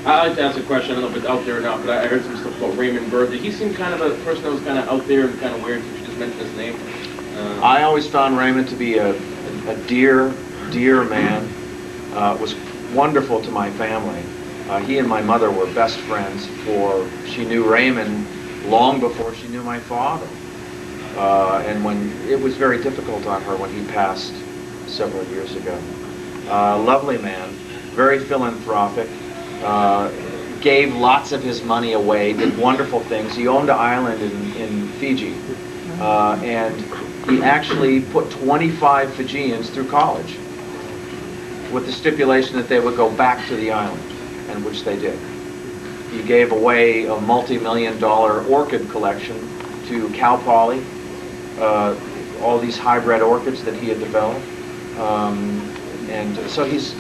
I'd like to ask a question. I don't know if it's out there or not, but I heard some stuff about Raymond Burr. Did he seem kind of a person that was kind of out there and kind of weird? You just mentioned his name. I always found Raymond to be a dear man. Was wonderful to my family. He and my mother were best friends. She knew Raymond long before she knew my father. And when it was very difficult on her when he passed several years ago. Lovely man, very philanthropic. Gave lots of his money away, did wonderful things. He owned an island in Fiji, and he actually put 25 Fijians through college with the stipulation that they would go back to the island, and which they did. He gave away a multi-million-dollar orchid collection to Cal Poly, all these hybrid orchids that he had developed, and so he's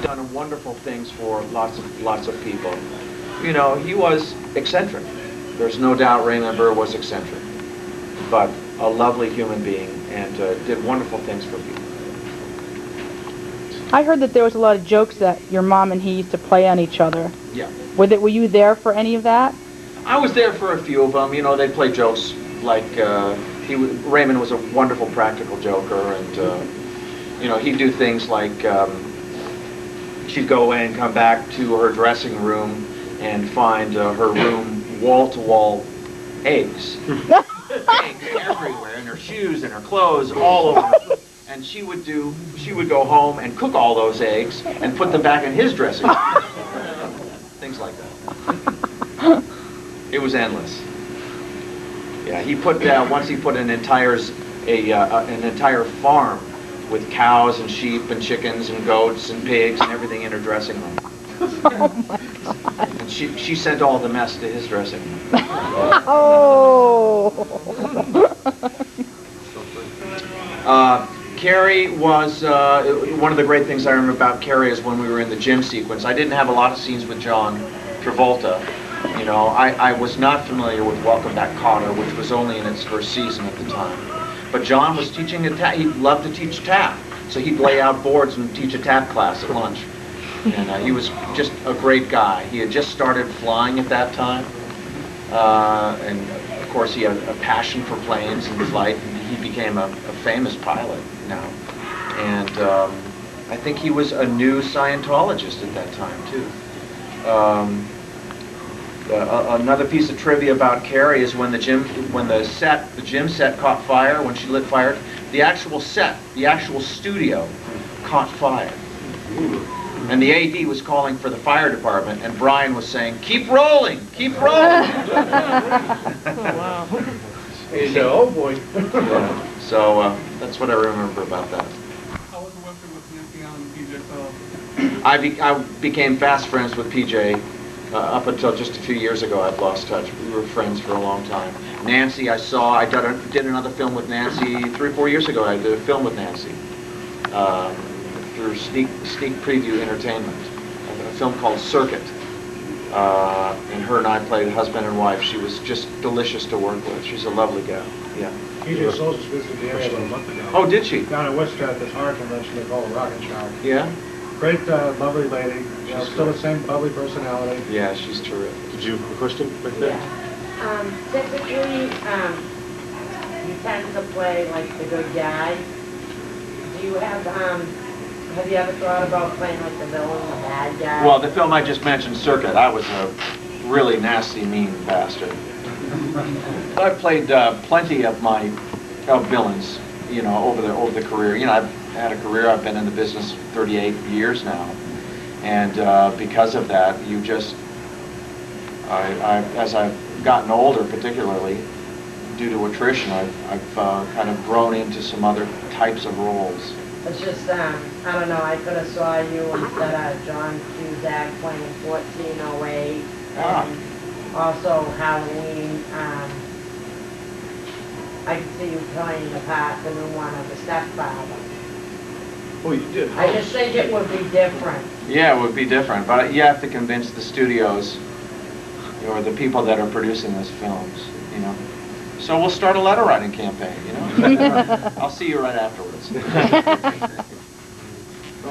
done wonderful things for lots of people. You know, he was eccentric. There's no doubt Raymond Burr was eccentric, but a lovely human being and did wonderful things for people. I heard that there was a lot of jokes that your mom and he used to play on each other. Yeah. Were you there for any of that? I was there for a few of them. You know, they'd play jokes like Raymond was a wonderful practical joker, and you know, he'd do things like she'd go away and come back to her dressing room and find her room wall-to-wall eggs. Eggs everywhere, in her shoes and her clothes, all over. And she would go home and cook all those eggs and put them back in his dressing room. Things like that. It was endless. Yeah, he put once he put an entire farm with cows and sheep and chickens and goats and pigs and everything in her dressing room. Oh my God. And she sent all the mess to his dressing room. Oh. Carrie was, one of the great things I remember about Carrie is when we were in the gym sequence. I didn't have a lot of scenes with John Travolta. You know, I was not familiar with Welcome Back, Kotter, which was only in its first season at the time. But John was teaching he loved to teach tap. So he'd lay out boards and teach a tap class at lunch. And he was just a great guy. He had just started flying at that time. And of course he had a passion for planes and flight. And he became a famous pilot now. And I think he was a new Scientologist at that time too. Another piece of trivia about Carrie is when the gym set caught fire, when she lit fire, the actual studio caught fire. And the AD was calling for the fire department, and Brian was saying, "Keep rolling, keep rolling." Oh, wow. Oh boy. Yeah. So that's what I remember about that. How was the working with Nancy and PJ Phillips? I became fast friends with PJ. Up until just a few years ago, I've lost touch. We were friends for a long time. Nancy, I did another film with Nancy 3 or 4 years ago. I did a film with Nancy through Sneak Preview Entertainment, a film called Circuit. And her and I played husband and wife. She was just delicious to work with. She's a lovely gal. Yeah. PJ Souls visited the area about a month ago. Oh, did she? Down in Worcester at this horror convention they call a Rocket Show. Yeah. Great, lovely lady. You know, still the same bubbly personality. Yeah, she's terrific. Did you have a question back there? Yeah. Typically, you tend to play like the good guy. Do you have you ever thought about playing like the villain, the bad guy? Well, the film I just mentioned, Circuit, I was a really nasty, mean bastard. I've played plenty of villains, you know, over the career. You know, I've had a career. I've been in the business 38 years now, and because of that, as I've gotten older, particularly due to attrition, I've kind of grown into some other types of roles. It's just, I don't know, I could have saw you instead of John Cusack playing 1408, and also Halloween. I could see you playing the part, the new one of the stepfather. Oh, you did. I just think it would be different. Yeah, it would be different, but you have to convince the studios or the people that are producing these films, you know. So we'll start a letter writing campaign, you know. I'll see you right afterwards.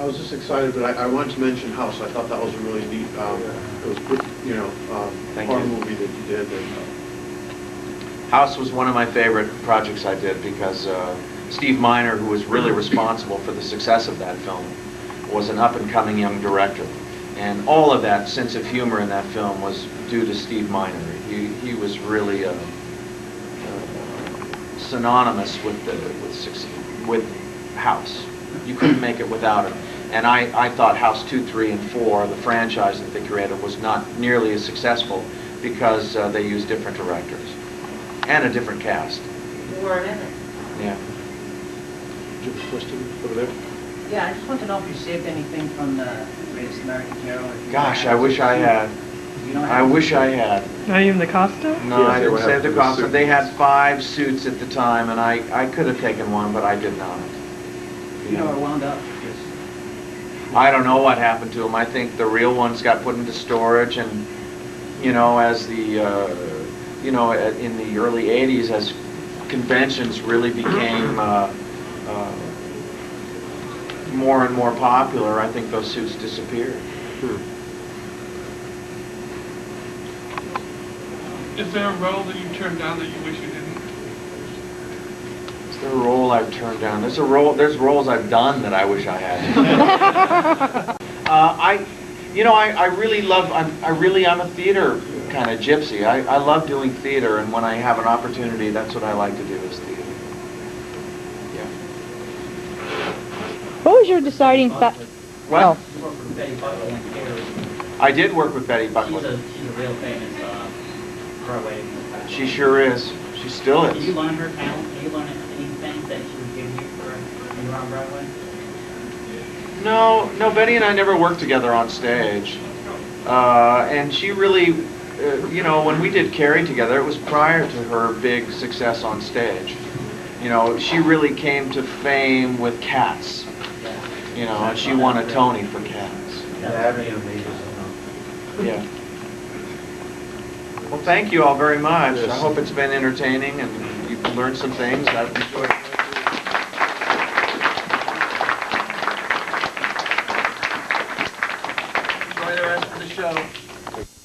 I was just excited, but I wanted to mention House. I thought that was a really neat, it was good, Thank horror you. movie that you did. And, House was one of my favorite projects I did because Steve Miner, who was really responsible for the success of that film, was an up-and-coming young director. And all of that sense of humor in that film was due to Steve Miner. He was really synonymous with House. You couldn't make it without him. And I thought House 2, 3, and 4, the franchise that they created, was not nearly as successful because they used different directors and a different cast. You weren't in it. Yeah. did you have a question over there? Yeah, I just want to know if you saved anything from the Greatest American Hero. Gosh, I wish I had. You don't I have wish I had. Not even the costume? No, Yes, I they didn't would save have the to costume. suit. They had 5 suits at the time, and I could have taken one, but I did not. you know, are wound up. Just, I don't know what happened to them. I think the real ones got put into storage, and as the in the early '80s, as conventions really became more and more popular, I think those suits disappeared. Is there a role that you turned down that you wish you didn't? Is there a role I've turned down? There's roles I've done that I wish I had. I really love. I'm a theater kind of gypsy. I love doing theater, and when I have an opportunity, that's what I like to do is theater. Yeah. What was your deciding factor? What? Oh. you work for Betty Buckley and Carrie. I did work with Betty She's Buckley. a real famous Broadway. She sure is. She still Did you is. learn her talent? Did you learn anything that she would give you for when you were on Broadway? No, Betty and I never worked together on stage. And she really, when we did Carrie together, it was prior to her big success on stage. She really came to fame with Cats. And she won a Tony for Cats. That'd be amazing. Yeah. Well, thank you all very much. Yes. I hope it's been entertaining and you've learned some things. I've enjoyed it.